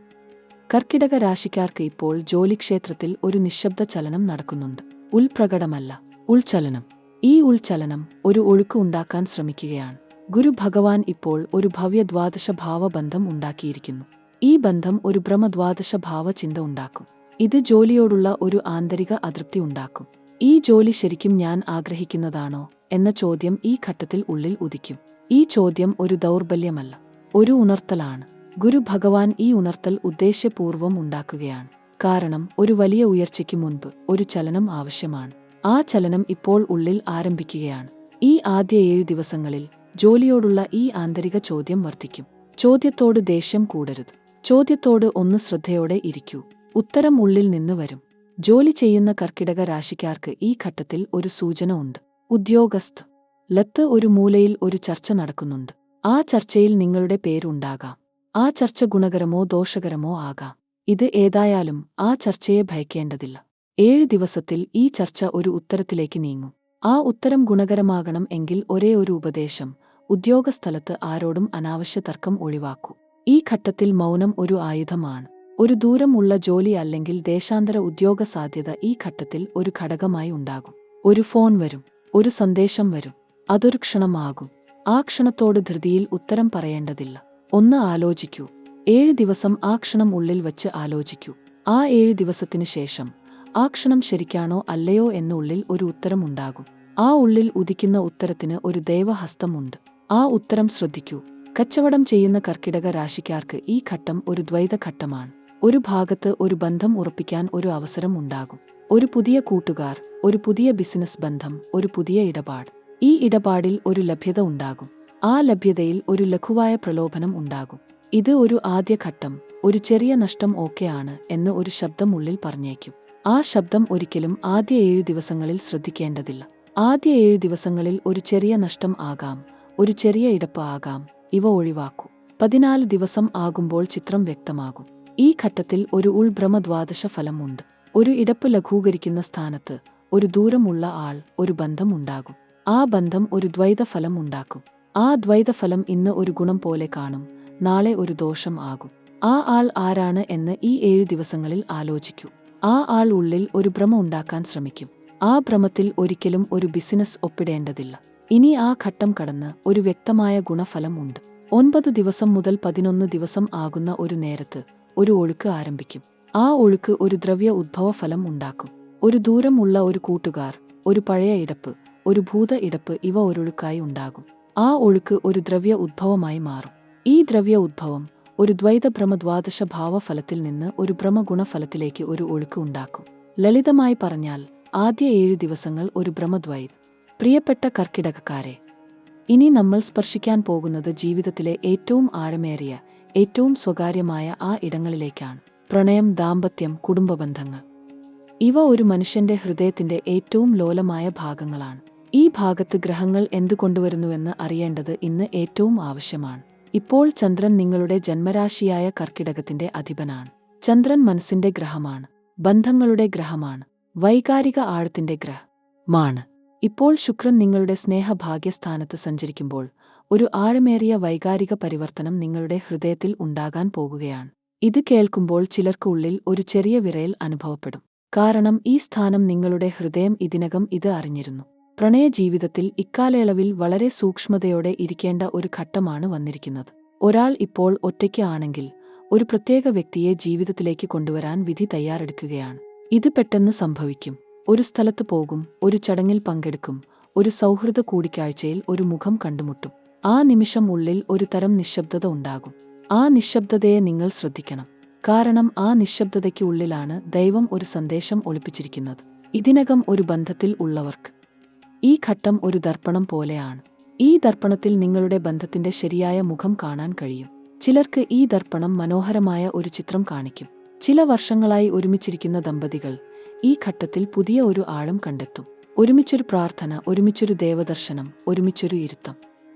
S1: കർക്കിടക രാശിക്കാർക്ക് ഇപ്പോൾ ജോലിക്ഷേത്രത്തിൽ ഒരു നിശബ്ദ ചലനം നടക്കുന്നുണ്ട്. ഉൾപ്രകടമല്ല, ഉൾചലനം. ഈ ഉൾചലനം ഒരു ഒഴുക്ക് ഉണ്ടാക്കാൻ ശ്രമിക്കുകയാണ്. ഗുരു ഭഗവാൻ ഇപ്പോൾ ഒരു ഭവ്യ ദ്വാദശ ഭാവബന്ധം ഉണ്ടാക്കിയിരിക്കുന്നു. ഈ ബന്ധം ഒരു ബ്രഹ്മദ്വാദശ ഭാവ ചിന്ത ഉണ്ടാക്കും. ഇത് ജോലിയോടുള്ള ഒരു ആന്തരിക അതൃപ്തി ഉണ്ടാക്കും. ഈ ജോലി ശരിക്കും ഞാൻ ആഗ്രഹിക്കുന്നതാണോ എന്ന ചോദ്യം ഈ ഘട്ടത്തിൽ ഉള്ളിൽ ഉദിക്കും. ഈ ചോദ്യം ഒരു ദൗർബല്യമല്ല, ഒരു ഉണർത്തലാണ്. ഗുരു ഭഗവാൻ ഈ ഉണർത്തൽ ഉദ്ദേശ്യപൂർവ്വം ഉണ്ടാക്കുകയാണ്. കാരണം ഒരു വലിയ ഉയർച്ചയ്ക്ക് മുൻപ് ഒരു ചലനം ആവശ്യമാണ്. ആ ചലനം ഇപ്പോൾ ഉള്ളിൽ ആരംഭിക്കുകയാണ്. ഈ ആദ്യ 7 ദിവസങ്ങളിൽ ജോലിയോടുള്ള ഈ ആന്തരിക ചോദ്യം വർദ്ധിക്കും. ചോദ്യത്തോട് ദേഷ്യം കൂടരുത്. ചോദ്യത്തോട് ഒന്ന് ശ്രദ്ധയോടെ ഇരിക്കൂ. ഉത്തരം ഉള്ളിൽ നിന്ന് വരും. ജോലി ചെയ്യുന്ന കർക്കിടക രാശിക്കാർക്ക് ഈ ഘട്ടത്തിൽ ഒരു സൂചന ഉണ്ട്. ഉദ്യോഗസ്ഥലത്ത് ഒരു മൂലയിൽ ഒരു ചർച്ച നടക്കുന്നുണ്ട്. ആ ചർച്ചയിൽ നിങ്ങളുടെ പേരുണ്ടാകാം. ആ ചർച്ച ഗുണകരമോ ദോഷകരമോ ആകാം. ഇത് ഏതായാലും ആ ചർച്ചയെ ഭയക്കേണ്ടതില്ല. 7 ദിവസത്തിൽ ഈ ചർച്ച ഒരു ഉത്തരത്തിലേക്ക് നീങ്ങും. ആ ഉത്തരം ഗുണകരമാകണം എങ്കിൽ ഒരേ ഒരു ഉപദേശം: ഉദ്യോഗസ്ഥലത്ത് ആരോടും അനാവശ്യ തർക്കം ഒഴിവാക്കൂ. ഈ ഘട്ടത്തിൽ മൗനം ഒരു ആയുധമാണ്. ഒരു ദൂരം ഉള്ള ജോലി അല്ലെങ്കിൽ ദേശാന്തര ഉദ്യോഗ സാധ്യത ഈ ഘട്ടത്തിൽ ഒരു ഘടകമായി ഉണ്ടാകും. ഒരു ഫോൺ വരും, ഒരു സന്ദേശം വരും. അതൊരു ക്ഷണമാകും. ആ ക്ഷണത്തോട് ധൃതിയിൽ ഉത്തരം പറയേണ്ടതില്ല. ഒന്ന് ആലോചിക്കൂ. 7 ദിവസം ആ ക്ഷണം ഉള്ളിൽ വച്ച് ആലോചിക്കൂ. ആ 7 ദിവസത്തിനു ശേഷം ആ ക്ഷണം ശരിക്കാണോ അല്ലയോ എന്ന ഉള്ളിൽ ഒരു ഉത്തരം ഉണ്ടാകും. ആ ഉള്ളിൽ ഉദിക്കുന്ന ഉത്തരത്തിന് ഒരു ദൈവഹസ്തമുണ്ട്. ആ ഉത്തരം ശ്രദ്ധിക്കൂ. കച്ചവടം ചെയ്യുന്ന കർക്കിടക രാശിക്കാർക്ക് ഈ ഘട്ടം ഒരു ദ്വൈത ഘട്ടമാണ്. ഒരു ഭാഗത്ത് ഒരു ബന്ധം ഉറപ്പിക്കാൻ ഒരു അവസരം ഉണ്ടാകും. ഒരു പുതിയ കൂട്ടുകാർ, ഒരു പുതിയ ബിസിനസ് ബന്ധം, ഒരു പുതിയ ഇടപാട്. ഈ ഇടപാടിൽ ഒരു ലഭ്യത ഉണ്ടാകും. ആ ലഭ്യതയിൽ ഒരു ലഘുവായ പ്രലോഭനം ഉണ്ടാകും. ഇത് ഒരു ആദ്യ ഘട്ടം, ഒരു ചെറിയ നഷ്ടം ഓക്കെയാണ് എന്ന് ഒരു ശബ്ദം ഉള്ളിൽ പറഞ്ഞേക്കും. ആ ശബ്ദം ഒരിക്കലും ആദ്യ 7 ദിവസങ്ങളിൽ ശ്രദ്ധിക്കേണ്ടതില്ല. ആദ്യ 7 ദിവസങ്ങളിൽ ഒരു ചെറിയ നഷ്ടം ആകാം, ഒരു ചെറിയ ഇടപ്പ് ആകാം. ഇവ ഒഴിവാക്കൂ. 14 ദിവസം ആകുമ്പോൾ ചിത്രം വ്യക്തമാകും. ഈ ഘട്ടത്തിൽ ഒരു ഉൾഭ്രമദ്വാദശ ഫലം ഉണ്ട്. ഒരു ഇടപ്പ് ലഘൂകരിക്കുന്ന സ്ഥാനത്ത് ഒരു ദൂരമുള്ള ആൾ, ഒരു ബന്ധം ഉണ്ടാകും. ആ ബന്ധം ഒരു ദ്വൈതഫലം ഉണ്ടാക്കും. ആ ദ്വൈതഫലം ഇന്ന് ഒരു ഗുണം പോലെ കാണും, നാളെ ഒരു ദോഷം ആകും. ആ ആൾ ആരാണ് എന്ന് ഈ 7 ദിവസങ്ങളിൽ ആലോചിക്കൂ. ആ ആൾ ഉള്ളിൽ ഒരു ഭ്രമ ഉണ്ടാക്കാൻ ശ്രമിക്കും. ആ ഭ്രമത്തിൽ ഒരിക്കലും ഒരു ബിസിനസ് ഒപ്പിടേണ്ടതില്ല. ഇനി ആ ഘട്ടം കടന്ന് ഒരു വ്യക്തമായ ഗുണഫലം ഉണ്ട്. 9 ദിവസം മുതൽ 11 ദിവസം ആകുന്ന ഒരു നേരത്ത് ഒരു ഒഴുക്ക് ആരംഭിക്കും. ആ ഒഴുക്ക് ഒരു ദ്രവ്യ ഉദ്ഭവ ഫലം ഉണ്ടാക്കും. ഒരു ദൂരമുള്ള ഒരു കൂട്ടുകാർ, ഒരു പഴയ ഇടപ്പ്, ഒരു ഭൂത ഇടപ്പ്, ഇവ ഒരൊഴുക്കായി ഉണ്ടാകും. ആ ഒഴുക്ക് ഒരു ദ്രവ്യ ഉദ്ഭവമായി മാറും. ഈ ദ്രവ്യ ഉദ്ഭവം ഒരു ദ്വൈത ഭ്രമദ്വാദശ ഭാവഫലത്തിൽ നിന്ന് ഒരു ഭ്രമഗുണഫലത്തിലേക്ക് ഒരു ഒഴുക്ക് ഉണ്ടാക്കും. ലളിതമായി പറഞ്ഞാൽ ആദ്യ 7 ദിവസങ്ങൾ ഒരു ഭ്രമദ്വൈത്. പ്രിയപ്പെട്ട കർക്കിടകക്കാരെ, ഇനി നമ്മൾ സ്പർശിക്കാൻ പോകുന്നത് ജീവിതത്തിലെ ഏറ്റവും ആഴമേറിയ, ഏറ്റവും സ്വകാര്യമായ ആ ഇടങ്ങളിലേക്കാണ്. പ്രണയം, ദാമ്പത്യം, കുടുംബബന്ധങ്ങൾ. ഇവ ഒരു മനുഷ്യന്റെ ഹൃദയത്തിന്റെ ഏറ്റവും ലോലമായ ഭാഗങ്ങളാണ്. ഈ ഭാഗത്ത് ഗ്രഹങ്ങൾ എന്തു കൊണ്ടുവരുന്നുവെന്ന് അറിയേണ്ടത് ഇന്ന് ഏറ്റവും ആവശ്യമാണ്. ഇപ്പോൾ ചന്ദ്രൻ നിങ്ങളുടെ ജന്മരാശിയായ കർക്കിടകത്തിന്റെ അധിപനാണ്. ചന്ദ്രൻ മനസ്സിന്റെ ഗ്രഹമാണ്, ബന്ധങ്ങളുടെ ഗ്രഹമാണ്, വൈകാരിക ആഴത്തിന്റെ ഗ്രഹമാണ്. ഇപ്പോൾ ശുക്രൻ നിങ്ങളുടെ സ്നേഹഭാഗ്യസ്ഥാനത്ത് സഞ്ചരിക്കുമ്പോൾ ഒരു ആഴമേറിയ വൈകാരിക പരിവർത്തനം നിങ്ങളുടെ ഹൃദയത്തിൽ ഉണ്ടാകാൻ പോകുകയാണ്. ഇത് കേൾക്കുമ്പോൾ ചിലർക്ക് ഉള്ളിൽ ഒരു ചെറിയ വിറയൽ അനുഭവപ്പെടും. കാരണം ഈ സ്ഥാനം നിങ്ങളുടെ ഹൃദയം ഇതിനകം ഇത് അറിഞ്ഞിരുന്നു. പ്രണയജീവിതത്തിൽ ഇക്കാലയളവിൽ വളരെ സൂക്ഷ്മതയോടെ ഇരിക്കേണ്ട ഒരു ഘട്ടമാണ് വന്നിരിക്കുന്നത്. ഒരാൾ ഇപ്പോൾ ഒറ്റയ്ക്ക് ആണെങ്കിൽ ഒരു പ്രത്യേക വ്യക്തിയെ ജീവിതത്തിലേക്ക് കൊണ്ടുവരാൻ വിധി തയ്യാറെടുക്കുകയാണ്. ഇത് പെട്ടെന്ന് സംഭവിക്കും. ഒരു സ്ഥലത്ത് പോകും, ഒരു ചടങ്ങിൽ പങ്കെടുക്കും, ഒരു സൗഹൃദ കൂടിക്കാഴ്ചയിൽ ഒരു മുഖം കണ്ടുമുട്ടും. ആ നിമിഷം ഉള്ളിൽ ഒരു തരം നിശബ്ദത ഉണ്ടാകും. ആ നിശബ്ദതയെ നിങ്ങൾ ശ്രദ്ധിക്കണം. കാരണം ആ നിശബ്ദതയ്ക്ക് ഉള്ളിലാണ് ദൈവം ഒരു സന്ദേശം ഒളിപ്പിച്ചിരിക്കുന്നത്. ഇതിനകം ഒരു ബന്ധത്തിൽ ഉള്ളവർക്ക് ഈ ഘട്ടം ഒരു ദർപ്പണം പോലെയാണ്. ഈ ദർപ്പണത്തിൽ നിങ്ങളുടെ ബന്ധത്തിന്റെ ശരിയായ മുഖം കാണാൻ കഴിയും. ചിലർക്ക് ഈ ദർപ്പണം മനോഹരമായ ഒരു ചിത്രം കാണിക്കും. ചില വർഷങ്ങളായി ഒരുമിച്ചിരിക്കുന്ന ദമ്പതികൾ ഈ ഘട്ടത്തിൽ പുതിയ ഒരു ആഴം കണ്ടെത്തും. ഒരുമിച്ചൊരു പ്രാർത്ഥന, ഒരുമിച്ചൊരു ദേവദർശനം, ഒരുമിച്ചൊരു ഇരുത്തം.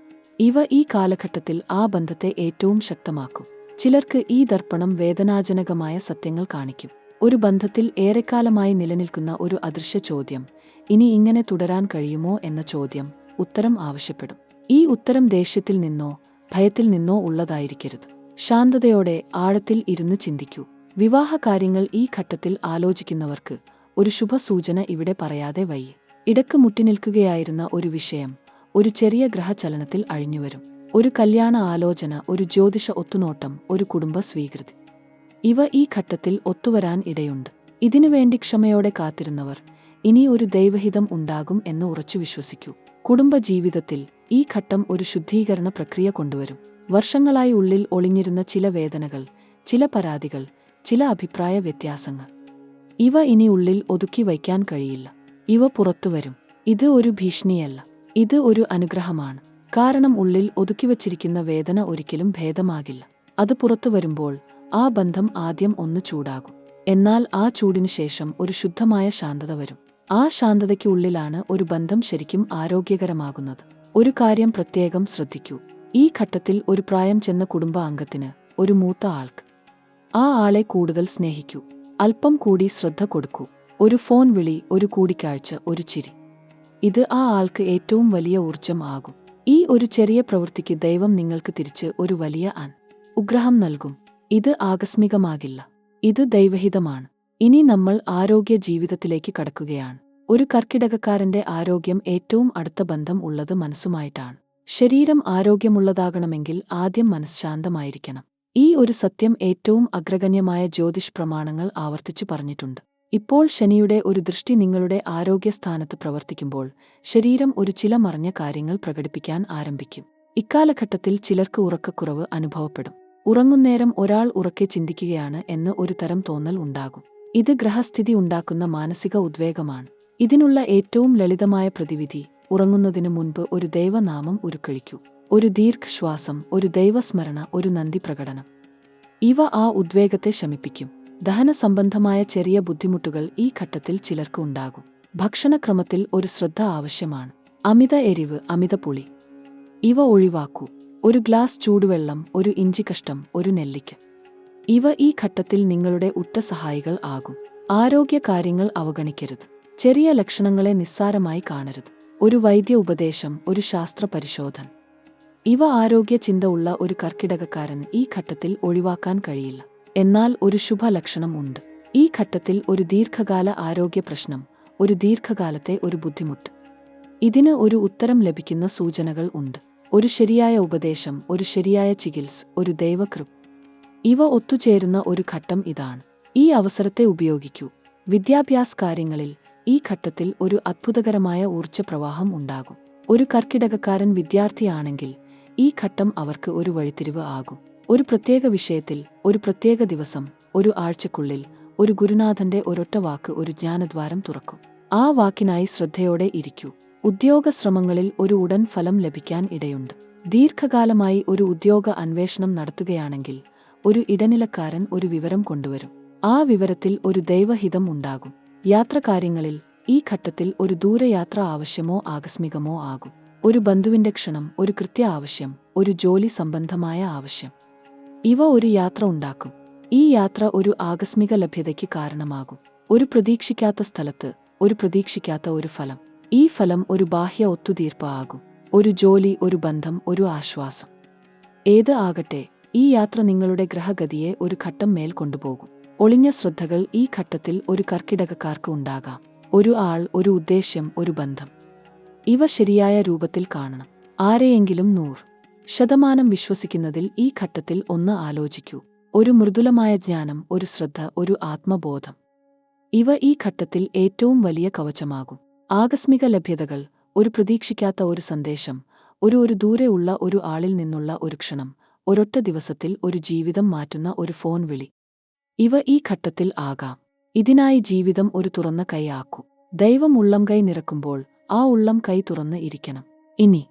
S1: ഇവ ഈ കാലഘട്ടത്തിൽ ആ ബന്ധത്തെ ഏറ്റവും ശക്തമാക്കും. ചിലർക്ക് ഈ ദർപ്പണം വേദനാജനകമായ സത്യങ്ങൾ കാണിക്കും. ഒരു ബന്ധത്തിൽ ഏറെക്കാലമായി നിലനിൽക്കുന്ന ഒരു അദൃശ്യ ചോദ്യം, ഇനി ഇങ്ങനെ തുടരാൻ കഴിയുമോ എന്ന ചോദ്യം, ഉത്തരം ആവശ്യപ്പെടും. ഈ ഉത്തരം ദേഷ്യത്തിൽ നിന്നോ ഭയത്തിൽ നിന്നോ ഉള്ളതായിരിക്കരുത്. ശാന്തതയോടെ ആഴത്തിൽ ഇരുന്ന് ചിന്തിക്കൂ. വിവാഹ കാര്യങ്ങൾ ഈ ഘട്ടത്തിൽ ആലോചിക്കുന്നവർക്ക് ഒരു ശുഭസൂചന ഇവിടെ പറയാതെ വയ്യ. ഇടക്ക് മുട്ടിനിൽക്കുകയായിരുന്ന ഒരു വിഷയം ഒരു ചെറിയ ഗ്രഹചലനത്തിൽ അഴിഞ്ഞുവരും. ഒരു കല്യാണ ആലോചന, ഒരു ജ്യോതിഷ ഒത്തുനോട്ടം, ഒരു കുടുംബ സ്വീകൃതി. ഇവ ഈ ഘട്ടത്തിൽ ഒത്തുവരാൻ ഇടയുണ്ട്. ഇതിനുവേണ്ടി ക്ഷമയോടെ കാത്തിരുന്നവർ ഇനി ഒരു ദൈവഹിതം ഉണ്ടാകും എന്ന് ഉറച്ചു വിശ്വസിക്കൂ. കുടുംബജീവിതത്തിൽ ഈ ഘട്ടം ഒരു ശുദ്ധീകരണ പ്രക്രിയ കൊണ്ടുവരും. വർഷങ്ങളായി ഉള്ളിൽ ഒളിഞ്ഞിരുന്ന ചില വേദനകൾ, ചില പരാതികൾ, ചില അഭിപ്രായ വ്യത്യാസങ്ങൾ, ഇവ ഇനി ഉള്ളിൽ ഒതുക്കി വയ്ക്കാൻ കഴിയില്ല. ഇവ പുറത്തുവരും. ഇത് ഒരു ഭീഷണിയല്ല, ഇത് ഒരു അനുഗ്രഹമാണ്. കാരണം ഉള്ളിൽ ഒതുക്കിവച്ചിരിക്കുന്ന വേദന ഒരിക്കലും ഭേദമാകില്ല. അത് പുറത്തു വരുമ്പോൾ ആ ബന്ധം ആദ്യം ഒന്ന് ചൂടാകും. എന്നാൽ ആ ചൂടിനു ശേഷം ഒരു ശുദ്ധമായ ശാന്തത വരും. ആ ശാന്തതയ്ക്ക് ഉള്ളിലാണ് ഒരു ബന്ധം ശരിക്കും ആരോഗ്യകരമാകുന്നത്. ഒരു കാര്യം പ്രത്യേകം ശ്രദ്ധിക്കൂ. ഈ ഘട്ടത്തിൽ ഒരു പ്രായം ചെന്ന കുടുംബ അംഗത്തിന്, ഒരു മൂത്ത ആൾക്ക്, ആ ആളെ കൂടുതൽ സ്നേഹിക്കൂ. അല്പം കൂടി ശ്രദ്ധ കൊടുക്കൂ. ഒരു ഫോൺ വിളി, ഒരു കൂടിക്കാഴ്ച, ഒരു ചിരി. ഇത് ആ ആൾക്ക് ഏറ്റവും വലിയ ഊർജം ആകും. ഈ ഒരു ചെറിയ പ്രവൃത്തിക്ക് ദൈവം നിങ്ങൾക്ക് തിരിച്ച് ഒരു വലിയ അനുഗ്രഹം നൽകും. ഇത് ആകസ്മികമാകില്ല. ഇത് ദൈവഹിതമാണ്. ഇനി നമ്മൾ ആരോഗ്യ ജീവിതത്തിലേക്ക് കടക്കുകയാണ്. ഒരു കർക്കിടകക്കാരന്റെ ആരോഗ്യം ഏറ്റവും അടുത്ത ബന്ധം ഉള്ളത് മനസ്സുമായിട്ടാണ്. ശരീരം ആരോഗ്യമുള്ളതാകണമെങ്കിൽ ആദ്യം മനസ്സ് ശാന്തമായിരിക്കണം. ഈ ഒരു സത്യം ഏറ്റവും അഗ്രഗണ്യമായ ജ്യോതിഷ് പ്രമാണങ്ങൾ ആവർത്തിച്ചു പറഞ്ഞിട്ടുണ്ട്. ഇപ്പോൾ ശനിയുടെ ഒരു ദൃഷ്ടി നിങ്ങളുടെ ആരോഗ്യസ്ഥാനത്ത് പ്രവർത്തിക്കുമ്പോൾ ശരീരം ഒരു ചില മറഞ്ഞ കാര്യങ്ങൾ പ്രകടിപ്പിക്കാൻ ആരംഭിക്കും. ഇക്കാലഘട്ടത്തിൽ ചിലർക്ക് ഉറക്കക്കുറവ് അനുഭവപ്പെടും. ഉറങ്ങുന്നേരം ഒരാൾ ഉറക്കെ ചിന്തിക്കുകയാണ് എന്ന് ഒരു തരം തോന്നൽ ഉണ്ടാകും. ഇത് ഗ്രഹസ്ഥിതി ഉണ്ടാക്കുന്ന മാനസിക ഉദ്വേഗമാണ്. ഇതിനുള്ള ഏറ്റവും ലളിതമായ പ്രതിവിധി, ഉറങ്ങുന്നതിനു മുൻപ് ഒരു ദൈവനാമം ഉരുക്കഴിക്കൂ. ഒരു ദീർഘശ്വാസം, ഒരു ദൈവസ്മരണ, ഒരു നന്ദി പ്രകടനം. ഇവ ആ ഉദ്വേഗത്തെ ശമിപ്പിക്കും. ദഹന സംബന്ധമായ ചെറിയ ബുദ്ധിമുട്ടുകൾ ഈ ഘട്ടത്തിൽ ചിലർക്ക് ഉണ്ടാകും. ഭക്ഷണക്രമത്തിൽ ഒരു ശ്രദ്ധ ആവശ്യമാണ്. അമിത എരിവ്, അമിത പുളി, ഇവ ഒഴിവാക്കൂ. ഒരു ഗ്ലാസ് ചൂടുവെള്ളം, ഒരു ഇഞ്ചിക്കഷ്ടം, ഒരു നെല്ലിക്ക. ഇവ ഈ ഘട്ടത്തിൽ നിങ്ങളുടെ ഉറ്റ സഹായികൾ ആകും. ആരോഗ്യകാര്യങ്ങൾ അവഗണിക്കരുത്. ചെറിയ ലക്ഷണങ്ങളെ നിസ്സാരമായി കാണരുത്. ഒരു വൈദ്യ ഉപദേശം, ഒരു ശാസ്ത്ര പരിശോധന. ഇവ ആരോഗ്യ ചിന്ത ഉള്ള ഒരു കർക്കിടകക്കാരൻ ഈ ഘട്ടത്തിൽ ഒഴിവാക്കാൻ കഴിയില്ല. എന്നാൽ ഒരു ശുഭലക്ഷണം ഉണ്ട്. ഈ ഘട്ടത്തിൽ ഒരു ദീർഘകാല ആരോഗ്യ പ്രശ്നം, ഒരു ദീർഘകാലത്തെ ഒരു ബുദ്ധിമുട്ട്. ഇതിന് ഒരു ഉത്തരം ലഭിക്കുന്ന സൂചനകൾ ഉണ്ട്. ഒരു ശരിയായ ഉപദേശം, ഒരു ശരിയായ ചികിത്സ, ഒരു ദൈവകൃപ. ഇവ ഒത്തുചേരുന്ന ഒരു ഘട്ടം ഇതാണ്. ഈ അവസരത്തെ ഉപയോഗിക്കൂ. വിദ്യാഭ്യാസ കാര്യങ്ങളിൽ ഈ ഘട്ടത്തിൽ ഒരു അത്ഭുതകരമായ ഊർജ്ജപ്രവാഹം ഉണ്ടാകും. ഒരു കർക്കിടകക്കാരൻ വിദ്യാർത്ഥിയാണെങ്കിൽ ഈ ഘട്ടം അവർക്ക് ഒരു വഴിത്തിരിവ് ആകും. ഒരു പ്രത്യേക വിഷയത്തിൽ, ഒരു പ്രത്യേക ദിവസം, ഒരു ആഴ്ചക്കുള്ളിൽ ഒരു ഗുരുനാഥന്റെ ഒരൊറ്റ വാക്ക് ഒരു ജ്ഞാനദ്വാരം തുറക്കും. ആ വാക്കിനായി ശ്രദ്ധയോടെ ഇരിക്കൂ. ഉദ്യോഗ ശ്രമങ്ങളിൽ ഒരു ഉടൻ ഫലം ലഭിക്കാൻ ഇടയുണ്ട്. ദീർഘകാലമായി ഒരു ഉദ്യോഗ അന്വേഷണം നടത്തുകയാണെങ്കിൽ ഒരു ഇടനിലക്കാരൻ ഒരു വിവരം കൊണ്ടുവരും. ആ വിവരത്തിൽ ഒരു ദൈവഹിതം ഉണ്ടാകും. യാത്രകാര്യങ്ങളിൽ ഈ ഘട്ടത്തിൽ ഒരു ദൂരയാത്ര ആവശ്യമോ ആകസ്മികമോ ആകും. ഒരു ബന്ധുവിന്റെ ക്ഷണം, ഒരു കൃത്യ ആവശ്യം, ഒരു ജോലി സംബന്ധമായ ആവശ്യം. ഇവ ഒരു യാത്ര ഉണ്ടാക്കും. ഈ യാത്ര ഒരു ആകസ്മിക ലഭ്യതയ്ക്ക് കാരണമാകും. ഒരു പ്രതീക്ഷിക്കാത്ത സ്ഥലത്ത്, ഒരു പ്രതീക്ഷിക്കാത്ത ഒരു ഫലം. ഈ ഫലം ഒരു ബാഹ്യ ഒത്തുതീർപ്പ് ആകും. ഒരു ജോലി, ഒരു ബന്ധം, ഒരു ആശ്വാസം. ഏത് ആകട്ടെ, ഈ യാത്ര നിങ്ങളുടെ ഗ്രഹഗതിയെ ഒരു ഘട്ടം മേൽ കൊണ്ടുപോകും. ഒളിഞ്ഞ ശ്രദ്ധകൾ ഈ ഘട്ടത്തിൽ ഒരു കർക്കിടകക്കാർക്ക് ഉണ്ടാകാം. ഒരു ആൾ, ഒരു ഉദ്ദേശ്യം, ഒരു ബന്ധം. ഇവ ശരിയായ രൂപത്തിൽ കാണണം. ആരെയെങ്കിലും 100% വിശ്വസിക്കുന്നതിൽ ഈ ഘട്ടത്തിൽ ഒന്ന് ആലോചിക്കൂ. ഒരു മൃദുലമായ ജ്ഞാനം, ഒരു ശ്രദ്ധ, ഒരു ആത്മബോധം. ഇവ ഈ ഘട്ടത്തിൽ ഏറ്റവും വലിയ കവചമാകും. ആകസ്മിക ലഭ്യതകൾ, ഒരു പ്രതീക്ഷിക്കാത്ത ഒരു സന്ദേശം, ഒരു ദൂരെ ഉള്ള ഒരു ആളിൽ നിന്നുള്ള ഒരു ക്ഷണം, ഒരൊറ്റ ദിവസത്തിൽ ഒരു ജീവിതം മാറ്റുന്ന ഒരു ഫോൺ വിളി. ഇവ ഈ ഘട്ടത്തിൽ ആകാം. ഇതിനായി ജീവിതം ഒരു തുറന്ന കൈ ആക്കൂ. ദൈവം ഉള്ളം കൈ നിറക്കുമ്പോൾ ആ ഉള്ളം കൈ തുറന്ന് ഇരിക്കണം. ഇനി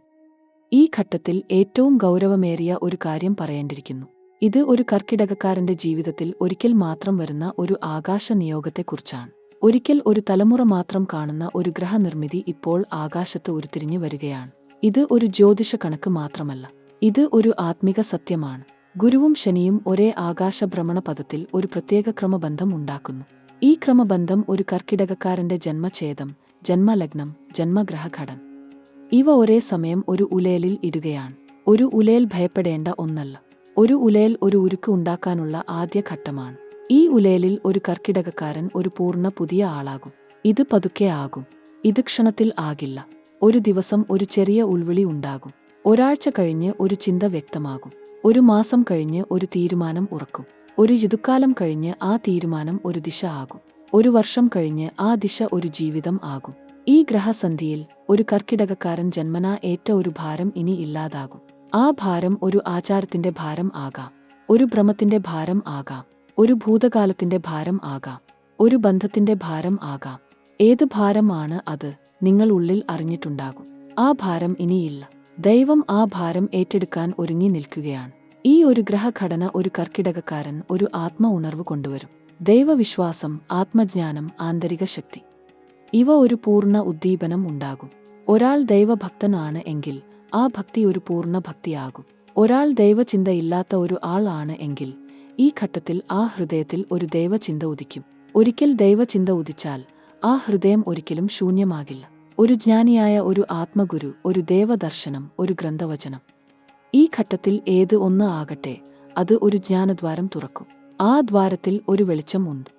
S1: ഈ ഘട്ടത്തിൽ ഏറ്റവും ഗൗരവമേറിയ ഒരു കാര്യം പറയേണ്ടിയിരിക്കുന്നു. ഇത് ഒരു കർക്കിടകക്കാരന്റെ ജീവിതത്തിൽ ഒരിക്കൽ മാത്രം വരുന്ന ഒരു ആകാശ നിയോഗത്തെക്കുറിച്ചാണ്. ഒരിക്കൽ ഒരു തലമുറ മാത്രം കാണുന്ന ഒരു ഗ്രഹനിർമ്മിതി ഇപ്പോൾ ആകാശത്ത് ഉരുത്തിരിഞ്ഞു വരികയാണ്. ഇത് ഒരു ജ്യോതിഷ കണക്ക് മാത്രമല്ല. ഇത് ഒരു ആത്മിക സത്യമാണ്. ഗുരുവും ശനിയും ഒരേ ആകാശഭ്രമണപഥത്തിൽ ഒരു പ്രത്യേക ക്രമബന്ധം ഉണ്ടാക്കുന്നു. ഈ ക്രമബന്ധം ഒരു കർക്കിടകക്കാരന്റെ ജന്മഛേദം, ജന്മലഗ്നം, ജന്മഗ്രഹഘടന ഇവ ഒരേ സമയം ഒരു ഉലയലിൽ ഇടുകയാണ്. ഒരു ഉലയൽ ഭയപ്പെടേണ്ട ഒന്നല്ല. ഒരു ഉലയൽ ഒരു ഉരുക്ക് ഉണ്ടാക്കാനുള്ള ആദ്യ ഘട്ടമാണ്. ഈ ഉലയലിൽ ഒരു കർക്കിടകക്കാരൻ ഒരു പൂർണ്ണ പുതിയ ആളാകും. ഇത് പതുക്കെ ആകും. ഇത് ക്ഷണത്തിൽ ആകില്ല. ഒരു ദിവസം ഒരു ചെറിയ ഉൾവിളി ഉണ്ടാകും. ഒരാഴ്ച കഴിഞ്ഞ് ഒരു ചിന്ത വ്യക്തമാകും. ഒരു മാസം കഴിഞ്ഞ് ഒരു തീരുമാനം ഉറക്കും. ഒരു ഋതുക്കാലം കഴിഞ്ഞ് ആ തീരുമാനം ഒരു ദിശ ആകും. ഒരു വർഷം കഴിഞ്ഞ് ആ ദിശ ഒരു ജീവിതം ആകും. ഈ ഗ്രഹസന്ധിയിൽ ഒരു കർക്കിടകക്കാരൻ ജന്മനാ ഏറ്റ ഒരു ഭാരം ഇനി ഇല്ലാതാകും. ആ ഭാരം ഒരു ആചാരത്തിന്റെ ഭാരം ആകാം, ഒരു ഭ്രമത്തിന്റെ ഭാരം ആകാം, ഒരു ഭൂതകാലത്തിന്റെ ഭാരം ആകാം, ഒരു ബന്ധത്തിന്റെ ഭാരം ആകാം. ഏത് ഭാരമാണ് അത് നിങ്ങൾ ഉള്ളിൽ അറിഞ്ഞിട്ടുണ്ടാകും. ആ ഭാരം ഇനിയില്ല. ദൈവം ആ ഭാരം ഏറ്റെടുക്കാൻ ഒരുങ്ങി നിൽക്കുകയാണ്. ഈ ഒരു ഗ്രഹഘടന ഒരു കർക്കിടകക്കാരൻ ഒരു ആത്മ ഉണർവ് കൊണ്ടുവരും. ദൈവവിശ്വാസം, ആത്മജ്ഞാനം, ആന്തരിക ശക്തി. ഇവ ഒരു പൂർണ്ണ ഉദ്ദീപനം ഉണ്ടാകും. ഒരാൾ ദൈവഭക്തനാണ് എങ്കിൽ ആ ഭക്തി ഒരു പൂർണ്ണ ഭക്തിയാകും. ഒരാൾ ദൈവചിന്തയില്ലാത്ത ഒരു ആൾ ആണ് എങ്കിൽ ഈ ഘട്ടത്തിൽ ആ ഹൃദയത്തിൽ ഒരു ദൈവചിന്ത ഉദിക്കും. ഒരിക്കൽ ദൈവചിന്ത ഉദിച്ചാൽ ആ ഹൃദയം ഒരിക്കലും ശൂന്യമാകില്ല. ഒരു ജ്ഞാനിയായ ഒരു ആത്മഗുരു, ഒരു ദേവദർശനം, ഒരു ഗ്രന്ഥവചനം. ഈ ഘട്ടത്തിൽ ഏത് ഒന്ന് ആകട്ടെ, അത് ഒരു ജ്ഞാനദ്വാരം തുറക്കും. ആ ദ്വാരത്തിൽ ഒരു വെളിച്ചം ഉണ്ട്.